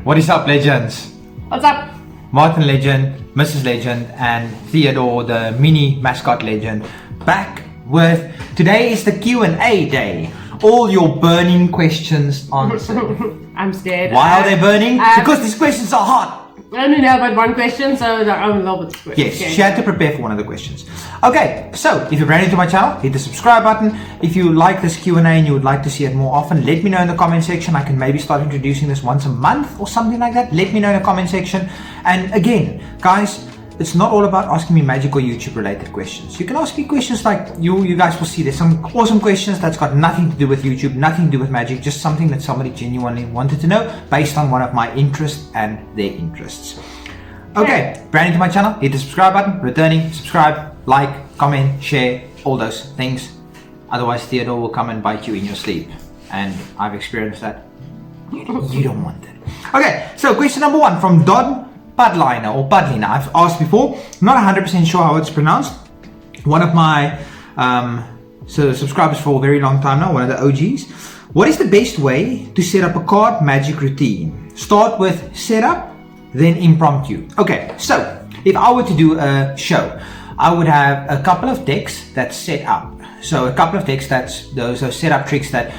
What is up, legends? What's up? Martin Legend, Mrs. Legend, and Theodore, the mini mascot legend, back with, today is the Q&A day. All your burning questions answered. I'm scared. Why are they burning? Because these questions are hot. I only know about one question, so I'm in love with the question. Yes, she had to prepare for one of the questions. Okay, so if you're brand new to my channel, hit the subscribe button. If you like this Q&A and you would like to see it more often, let me know in the comment section. I can maybe start introducing this once a month or something like that. Let me know in the comment section. And again, guys, it's not all about asking me magic or YouTube related questions. You can ask me questions like you guys will see. There's some awesome questions that's got nothing to do with YouTube, nothing to do with magic, just something that somebody genuinely wanted to know based on one of my interests and their interests. Okay, brand new to my channel, hit the subscribe button, returning, subscribe, like, comment, share, all those things. Otherwise Theodore will come and bite you in your sleep. And I've experienced that. You don't want that. Okay, so question number 1 from Don Budliner or Budliner. I've asked before, not 100% sure how it's pronounced. One of my subscribers for a very long time now, one of the OGs. What is the best way to set up a card magic routine? Start with setup, then impromptu. Okay, so if I were to do a show, I would have a couple of decks that's set up. So a couple of decks that's those setup tricks that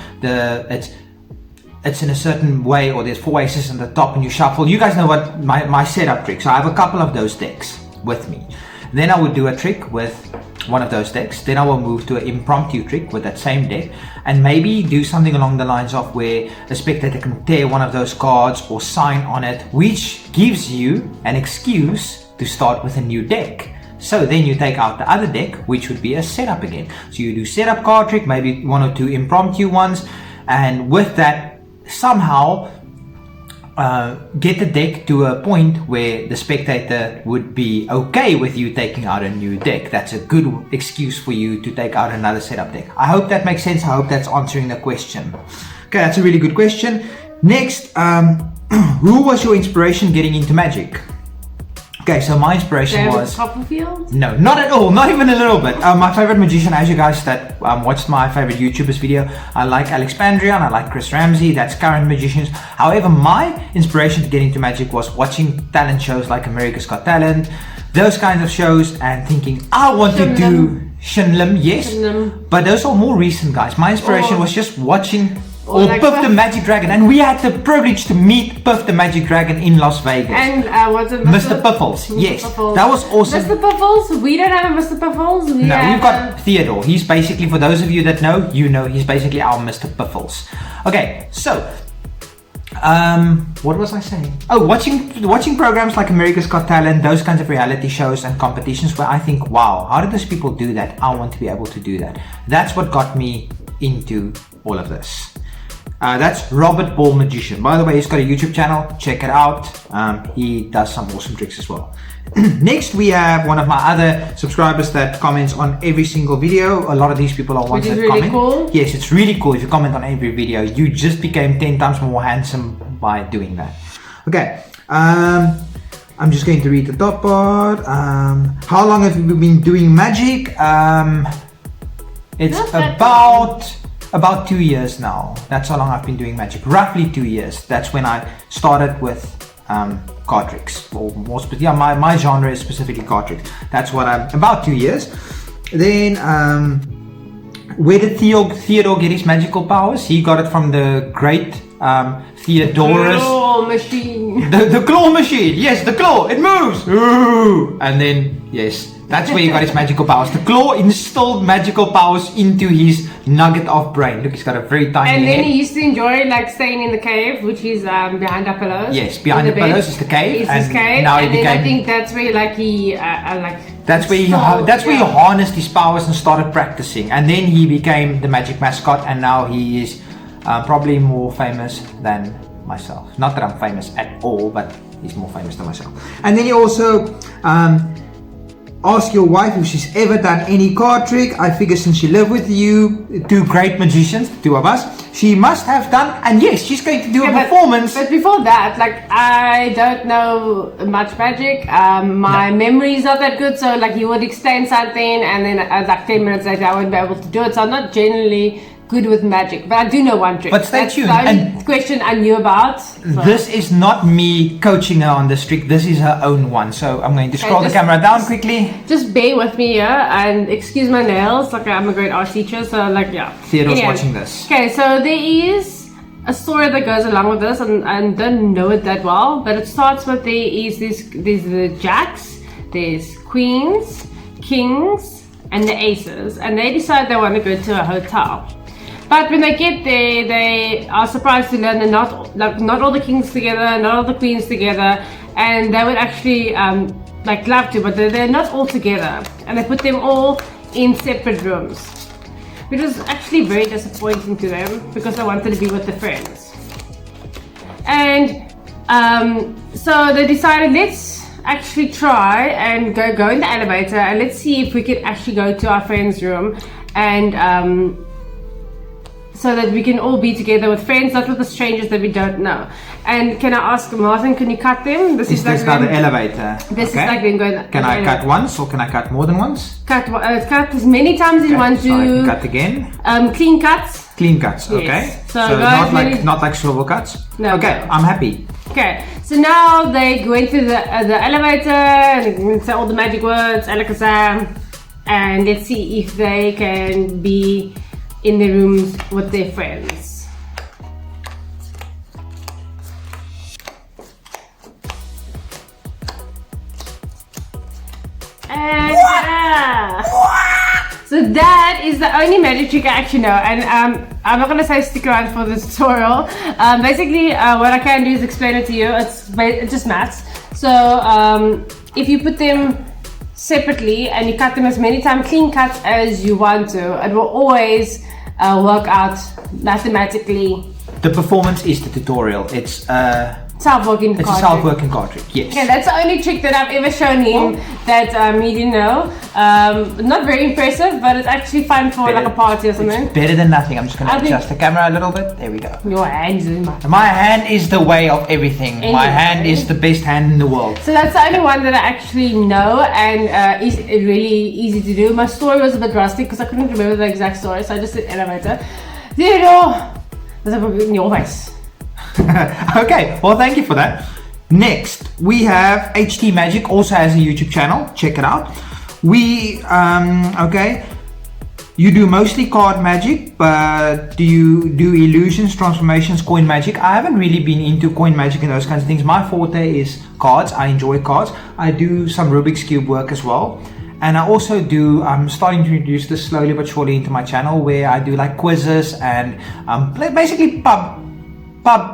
it's in a certain way, or there's 4 aces on the top and you shuffle. You guys know what my setup tricks. So I have a couple of those decks with me. Then I would do a trick with one of those decks. Then I will move to an impromptu trick with that same deck and maybe do something along the lines of where a spectator can tear one of those cards or sign on it, which gives you an excuse to start with a new deck. So then you take out the other deck, which would be a setup again. So you do setup card trick, maybe 1 or 2 impromptu ones, and with that somehow get the deck to a point where the spectator would be okay with you taking out a new deck. That's a good excuse for you to take out another setup deck. I hope that makes sense. I hope that's answering the question. Okay, that's a really good question. Next, who was your inspiration getting into magic? Okay, so my inspiration was... Copperfield? No, not at all, not even a little bit. My favorite magician, as you guys that watched my favorite YouTubers video, I like Alexandria and I like Chris Ramsey, that's current magicians. However, my inspiration to get into magic was watching talent shows like America's Got Talent, those kinds of shows, and thinking, I want to do Shinlim, yes, but those are more recent, guys. My inspiration was just watching Puff the Magic Dragon, and we had the privilege to meet Puff the Magic Dragon in Las Vegas. And what's it? Mr. Puffles, yes, Puffles. That was awesome. Mr. Puffles? We don't have a Mr. Puffles. We've got Theodore. He's basically, for those of you that know, you know, he's basically our Mr. Puffles. Okay, so what was I saying? Oh, watching programs like America's Got Talent, those kinds of reality shows and competitions where I think, wow, how did those people do that? I want to be able to do that. That's what got me into all of this. That's Robert Ball Magician. By the way, he's got a YouTube channel. Check it out. He does some awesome tricks as well. Next, we have one of my other subscribers that comments on every single video. A lot of these people are ones that comment. Cool. Yes, it's really cool. If you comment on every video, you just became 10 times more handsome by doing that. Okay. I'm just going to read the top part. How long have you been doing magic? It's about 2 years now. That's how long I've been doing magic. Roughly 2 years. That's when I started with card tricks. Or more specifically, yeah, my genre is specifically card tricks. That's what I'm about 2 years. Then where did Theodore get his magical powers? He got it from the great Theodorus. Claw machine. The claw machine. Yes, the claw. It moves. Ooh. And then yes. That's where he got his magical powers. The claw instilled magical powers into his nugget of brain. Look, he's got a very tiny And then head. he used to enjoy like staying in the cave, which is behind our pillows. Yes, behind the pillows is the cave. It's his cave. Now and then I think that's where like he That's where he harnessed his powers and started practicing. And then he became the magic mascot, and now he is probably more famous than myself. Not that I'm famous at all, but he's more famous than myself. And then he also ask your wife if she's ever done any card trick. I figure since she lived with you, 2 great magicians, 2 of us, she must have done, and yes, she's going to do a performance. But before that, like, I don't know much magic. My memory is not that good, so like he would explain something and then like 10 minutes later I wouldn't be able to do it. So I'm not generally good with magic, but I do know one trick. But stay That's tuned. the only And question I knew about. So. this is not me coaching her on this trick. This is her own one. So I'm going to scroll the just- camera down quickly. Just bear with me here and excuse my nails. Like I'm a great art teacher, so like yeah. Theodore's Anyway. watching this. Okay, so there is a story that goes along with this, and I don't know it that well, but it starts with there's the jacks, there's queens, kings, and the aces, and they decide they want to go to a hotel. But when they get there, they are surprised to learn that not all the kings together, not all the queens together, and they would actually love to, but they're not all together, and they put them all in separate rooms, which was actually very disappointing to them because they wanted to be with their friends. And so they decided, let's actually try and go in the elevator and let's see if we can actually go to our friend's room and so that we can all be together with friends, not with the strangers that we don't know. And can I ask Martin, can you cut them? Is this now the elevator? This is like them going. Can I cut once or can I cut more than once? Cut as many times as you want So I can to. cut again. Clean cuts. Clean cuts, okay. Yes. So So not like swivel cuts. No. Okay, I'm happy. Okay, so now they go into the elevator and say all the magic words, Alakazam, and let's see if they can be in the rooms with their friends. And so that is the only magic trick I actually know, and I'm not gonna say stick around for this tutorial. Basically, what I can do is explain it to you. It's just maths. So if you put them separately and you cut them as many times clean cuts as you want to, it will always work out mathematically. The performance is the tutorial. It's Self-working a card trick. self-working card trick. Yes. Okay, that's the only trick that I've ever shown him that he didn't know. Not very impressive, but it's actually fun for like a party or something. It's better than nothing. I'm just going I to think- adjust the camera a little bit. There we go. Your hands in my. My hand is the way of everything. My Anyway. hand is the best hand in the world. So that's the only one that I actually know, and is really easy to do. My story was a bit rusty because I couldn't remember the exact story, so I just did elevator. Theodore, that's in your face. Okay, well, thank you for that. Next, we have HT Magic, also has a YouTube channel. Check it out. Okay. You do mostly card magic, but do you do illusions, transformations, coin magic? I haven't really been into coin magic and those kinds of things. My forte is cards. I enjoy cards. I do some Rubik's Cube work as well. And I also do, I'm starting to introduce this slowly but surely into my channel, where I do like quizzes and basically pub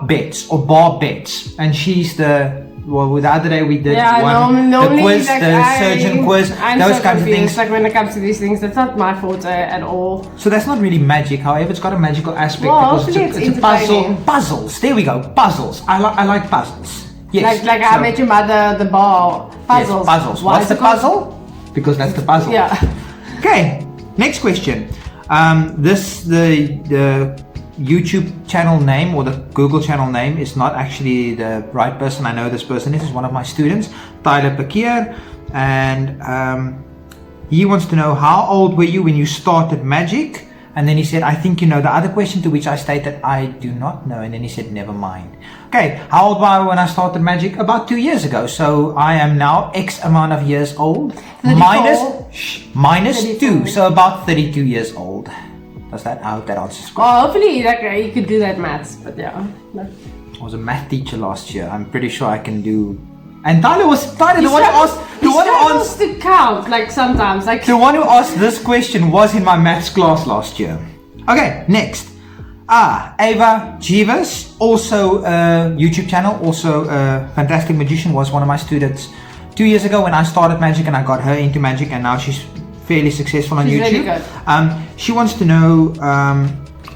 bets or bar bets. And she's the other day we did normally the quiz, like the surgeon quiz, I'm those so kinds of confused. things. Like when it comes to these things, that's not my forte at all. So that's not really magic. However, it's got a magical aspect Well, because hopefully it's a entertaining. puzzles. There we go, puzzles. I like puzzles. Yes. Like I Met Your Mother, the bar puzzles. Yes, puzzles. Why What's is the it called- puzzle? Because that's the puzzle. Yeah. Okay. Next question. The YouTube channel name or the Google channel name is not actually the right person. I know this person is one of my students, Tyler Pakier, and he wants to know how old were you when you started magic? And then he said, I think you know the other question, to which I stated I do not know. And then he said, never mind. Okay, how old was I when I started magic? About 2 years ago. So I am now X amount of years old. 34. Minus 34. 2. So about 32 years old. Does that, I hope that answers the question. Well, hopefully you could do that maths, but yeah. No. I was a math teacher last year. I'm pretty sure I can do. And Tyler the one who asked. He struggles to count, like sometimes. Like The one who asked this question was in my maths class last year. Okay, next. Ava Jeevas, also a YouTube channel, also a fantastic magician, was one of my students 2 years ago when I started magic, and I got her into magic, and now she's fairly successful on She's YouTube. really good. She wants to know,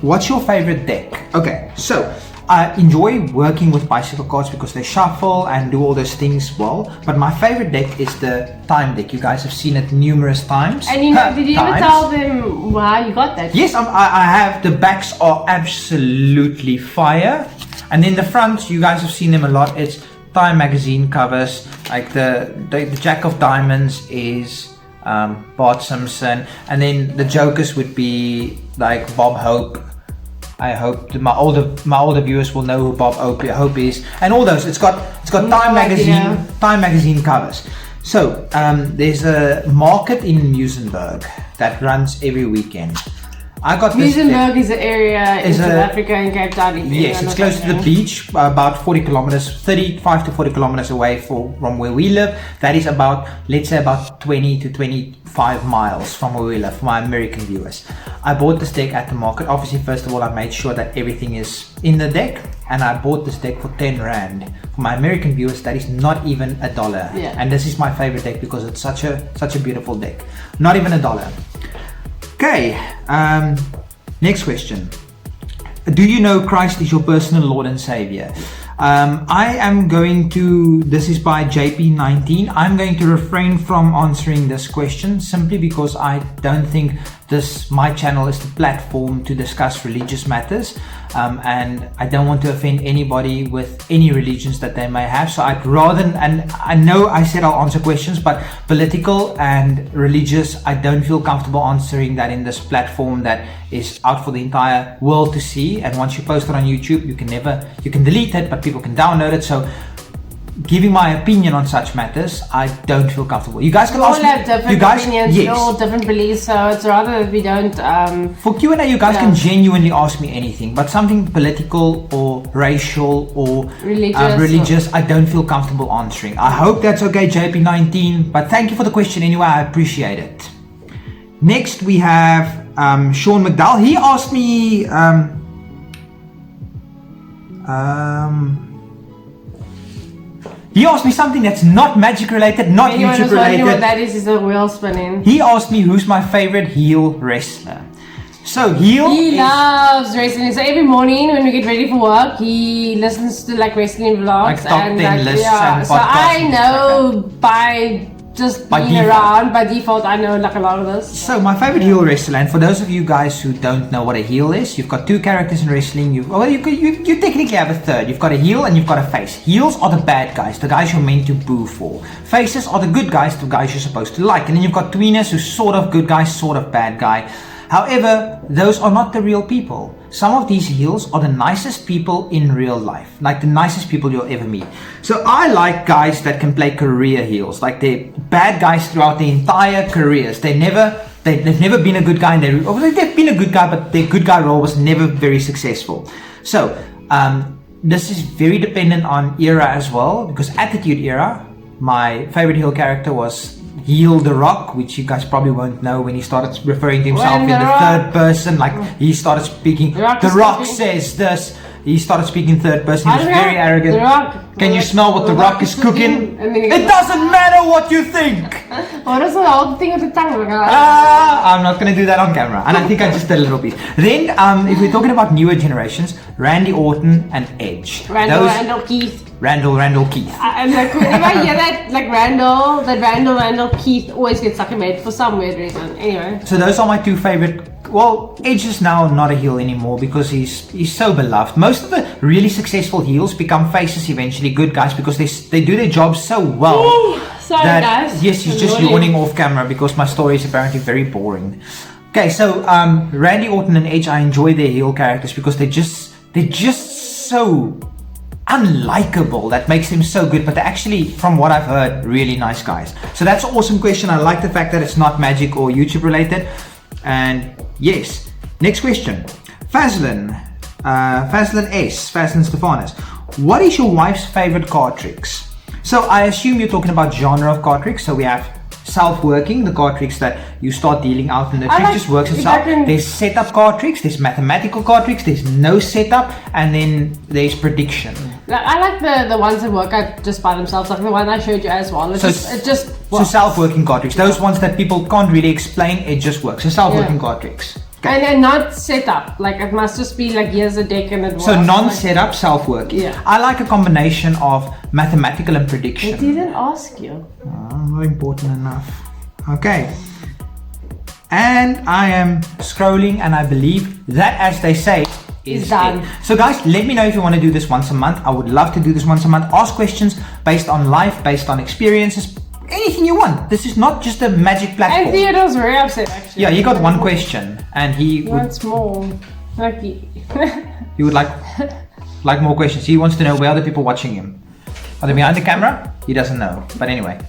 what's your favorite deck? Okay, so I enjoy working with bicycle cards because they shuffle and do all those things well. But my favorite deck is the time deck. You guys have seen it numerous times. And did you ever tell them how you got that? Yes, I have. The backs are absolutely fire. And then the front, you guys have seen them a lot. It's Time magazine covers. Like the Jack of Diamonds is Bart Simpson. And then the Jokers would be like Bob Hope. I hope that my older viewers will know who Bob Hope is, and all those. It's got Time magazine covers. So there's a market in Muizenberg that runs every weekend. I got this. Muizenberg is an area in South Africa in Cape Town. Yes, it's close to the beach, about 40 kilometers, 35 to 40 kilometers away from where we live. That is about, let's say, about 20 to 25 miles from where we live, for my American viewers. I bought this deck at the market. Obviously, first of all, I made sure that everything is in the deck, and I bought this deck for 10 Rand. For my American viewers, that is not even $1. Yeah. And this is my favorite deck because it's such a beautiful deck. Not even $1. Okay, next question. Do you know Christ is your personal Lord and Savior? I am going to, this is by JP19, I'm going to refrain from answering this question simply because I don't think my channel is the platform to discuss religious matters, and I don't want to offend anybody with any religions that they may have. So I'd rather, and I know I said I'll answer questions, but political and religious, I don't feel comfortable answering that in this platform that is out for the entire world to see. And once you post it on YouTube, you can delete it, but people can download it. So giving my opinion on such matters, I don't feel comfortable. You guys can ask me. We all have different opinions, we all different beliefs, so it's rather that we don't... For Q&A, you guys can genuinely ask me anything, but something political or racial or religious, I don't feel comfortable answering. I hope that's okay, JP19, but thank you for the question anyway, I appreciate it. Next, we have Sean McDowell. He asked me... He asked me something that's not magic related, not YouTube related. What that is a wheel spinning. He asked me who's my favorite heel wrestler. So he loves wrestling. So every morning when we get ready for work, he listens to like wrestling vlogs, like top 10 lists and podcasts. So I know by just being around, by default, I know like a lot of this. So my favorite heel wrestler, and for those of you guys who don't know what a heel is, you've got two characters in wrestling. You technically have a third. You've got a heel and you've got a face. Heels are the bad guys, the guys you're meant to boo for. Faces are the good guys, the guys you're supposed to like. And then you've got tweeners who's sort of good guy, sort of bad guy. However, those are not the real people. Some of these heels are the nicest people in real life, like the nicest people you'll ever meet. So I like guys that can play career heels, like they're bad guys throughout their entire careers. They've never been a good guy, they've been a good guy, but their good guy role was never very successful. So this is very dependent on era as well, because Attitude Era, my favorite heel character was Heel the Rock, which you guys probably won't know when he started referring to himself in the third person, like he started speaking, The Rock says this, he started speaking third person, he was very arrogant. Can you smell what the Rock is cooking? It doesn't matter what you think! What is the whole thing with the tongue? I'm not going to do that on camera, and I think I just did a little bit. Then, if we're talking about newer generations, Randy Orton and Edge. Randall Keith. Randall Keith. And like whenever I hear that, like Randall Keith always gets stuck in my head for some weird reason. Anyway. So those are my two favorite. Well, Edge is now not a heel anymore because he's so beloved. Most of the really successful heels become faces eventually, good guys, because they do their job so well. Ooh, sorry guys. Yes, he's just yawning off camera because my story is apparently very boring. Okay, so Randy Orton and Edge, I enjoy their heel characters because they're just so unlikable. That makes them so good, but they're actually, from what I've heard, really nice guys. So that's an awesome question. I like the fact that it's not magic or YouTube related. And yes, next question. Fazlin Stefanus, what is your wife's favorite card tricks? So I assume you're talking about genre of card tricks. So we have self-working, the card tricks that you start dealing out and the trick just works itself. There's setup card tricks, there's mathematical card tricks, there's no setup, and then there's prediction. I like the ones that work out just by themselves, like the one I showed you as well. It just works. So self-working card tricks, those ones that people can't really explain, it just works. So self-working card tricks. Okay. And then not set up, like it must just be like here's a deck and it works. So non-setup, self-working. Yeah. I like a combination of mathematical and prediction. I didn't ask you. Not important enough. Okay. And I am scrolling and I believe that, as they say, is done. It. So guys, let me know if you want to do this once a month. I would love to do this once a month. Ask questions based on life, based on experiences. Anything you want. This is not just a magic platform. And Theodore's very upset actually. Yeah, he got one question and he wants more. Like, You would like more questions. He wants to know where are the people watching him. Are they behind the camera? He doesn't know. But anyway.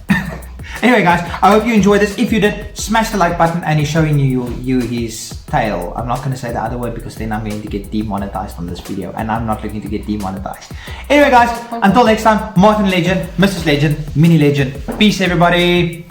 Anyway, guys, I hope you enjoyed this. If you did, smash the like button, and he's showing you his tail. I'm not going to say the other word because then I'm going to get demonetized from this video, and I'm not looking to get demonetized. Anyway, guys, until next time, Martin Legend, Mrs. Legend, Mini Legend. Peace, everybody.